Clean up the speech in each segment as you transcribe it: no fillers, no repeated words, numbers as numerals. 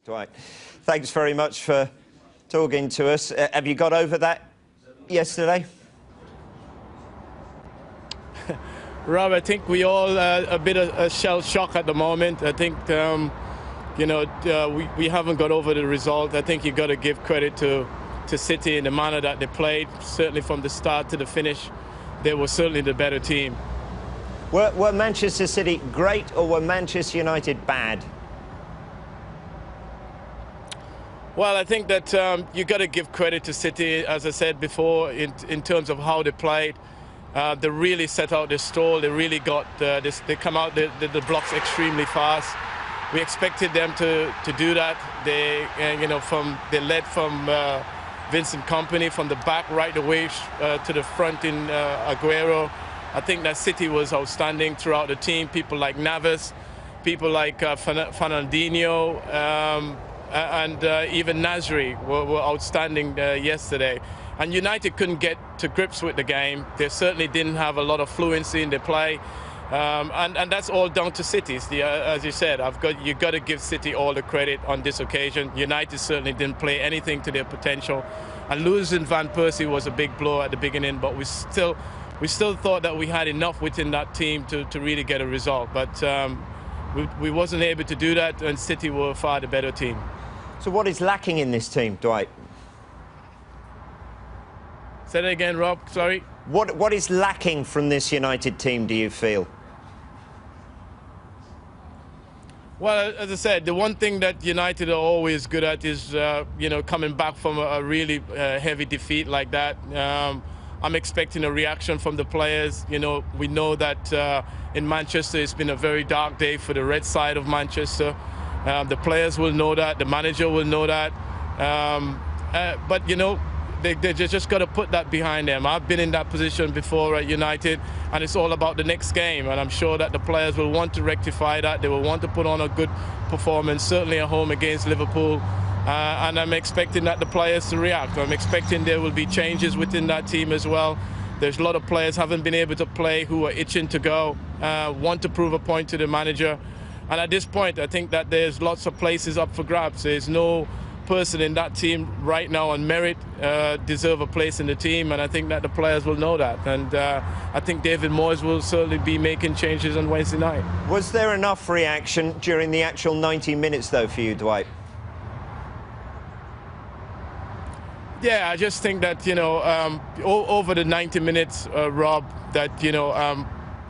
Dwight, thanks very much for talking to us. Have you got over that yesterday? Rob, I think we all a bit of a shell shock at the moment. I think, we haven't got over the result. I think you've got to give credit to City in the manner that they played. Certainly from the start to the finish, they were certainly the better team. Were Manchester City great or were Manchester United bad? Well, I think that you've got to give credit to City, as I said before, in terms of how they played. They really set out their stall. They really got they come out the blocks extremely fast. We expected them to do that. They they led from Vincent Kompany from the back right away to the front in Aguero. I think that City was outstanding throughout the team. People like Navas, people like Fernandinho, and even Nasri were outstanding yesterday. And United couldn't get to grips with the game. They certainly didn't have a lot of fluency in their play. And that's all down to City. As you said, you've got to give City all the credit on this occasion. United certainly didn't play anything to their potential. And losing Van Persie was a big blow at the beginning, but we still thought that we had enough within that team to really get a result. But we wasn't able to do that, and City were far the better team. So what is lacking in this team, Dwight? Say that again, Rob, sorry. What is lacking from this United team, do you feel? Well, as I said, the one thing that United are always good at is, coming back from a really heavy defeat like that. I'm expecting a reaction from the players. We know that in Manchester it's been a very dark day for the red side of Manchester. The players will know that, the manager will know that. But they just got to put that behind them. I've been in that position before at United, and it's all about the next game. And I'm sure that the players will want to rectify that. They will want to put on a good performance, certainly at home against Liverpool. And I'm expecting that the players to react. I'm expecting there will be changes within that team as well. There's a lot of players haven't been able to play who are itching to go, want to prove a point to the manager. And at this point, I think that there's lots of places up for grabs. There's no person in that team right now on merit deserve a place in the team, and I think that the players will know that. And I think David Moyes will certainly be making changes on Wednesday night. Was there enough reaction during the actual 90 minutes, though, for you, Dwight? Yeah, I just think that, over the 90 minutes, Rob, that,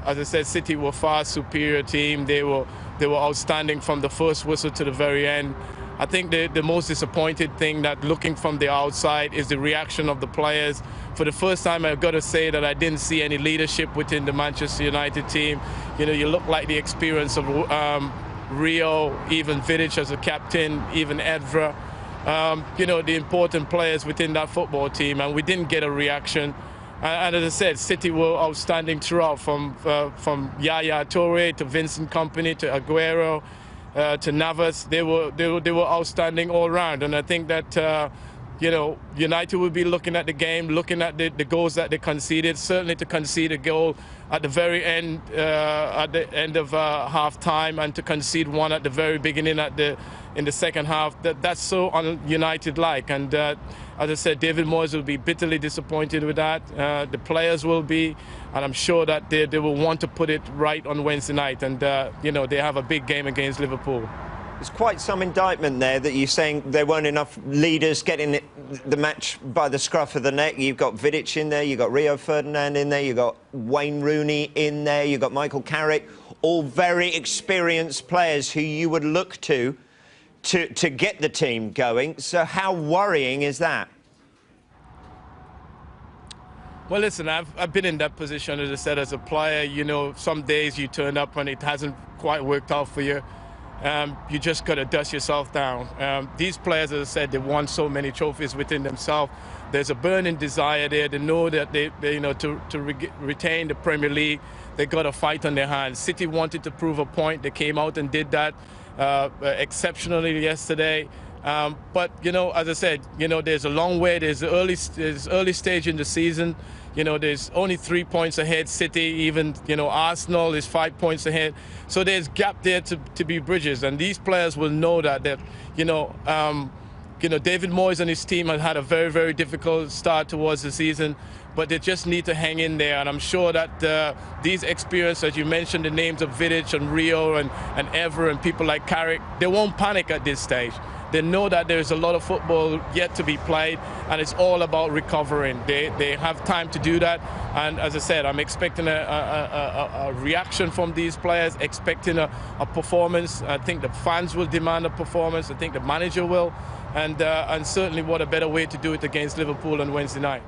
as I said, City were far superior team. They were outstanding from the first whistle to the very end. I think the most disappointed thing that looking from the outside is the reaction of the players. For the first time, I've got to say that I didn't see any leadership within the Manchester United team. You look like the experience of Rio, even Vidic as a captain, even Evra. The important players within that football team, and we didn't get a reaction. And as I said, City were outstanding throughout, from Yaya Toure to Vincent Kompany to Aguero to Navas. They were outstanding all round, and I think that United will be looking at the game, looking at the goals that they conceded. Certainly to concede a goal at the very end, at the end of half time, and to concede one at the very beginning in the second half. That's so un-United-like, and as I said, David Moyes will be bitterly disappointed with that. The players will be, and I'm sure that they will want to put it right on Wednesday night. And they have a big game against Liverpool. There's quite some indictment there that you're saying there weren't enough leaders getting the match by the scruff of the neck. You've got Vidic in there, you've got Rio Ferdinand in there, you've got Wayne Rooney in there, you've got Michael Carrick, all very experienced players who you would look to get the team going. So how worrying is that? Well, listen, I've been in that position, as I said, as a player. Some days you turn up and it hasn't quite worked out for you. You just got to dust yourself down. These players, as I said, they won so many trophies within themselves. There's a burning desire there. They know that to retain the Premier League, they got a fight on their hands. City wanted to prove a point. They came out and did that exceptionally yesterday. But, you know, as I said, you know, there's a long way. There's early stage in the season. You know, there's only 3 points ahead. City, even, you know, Arsenal is 5 points ahead. So there's gap there to be bridges. And these players will know that, you know, David Moyes and his team have had a very, very difficult start towards the season, but they just need to hang in there. And I'm sure that these experiences, as you mentioned, the names of Vidic and Rio and Ever and people like Carrick, they won't panic at this stage. They know that there's a lot of football yet to be played, and it's all about recovering. They have time to do that. And as I said, I'm expecting a reaction from these players, expecting a performance. I think the fans will demand a performance. I think the manager will. And certainly what a better way to do it against Liverpool on Wednesday night.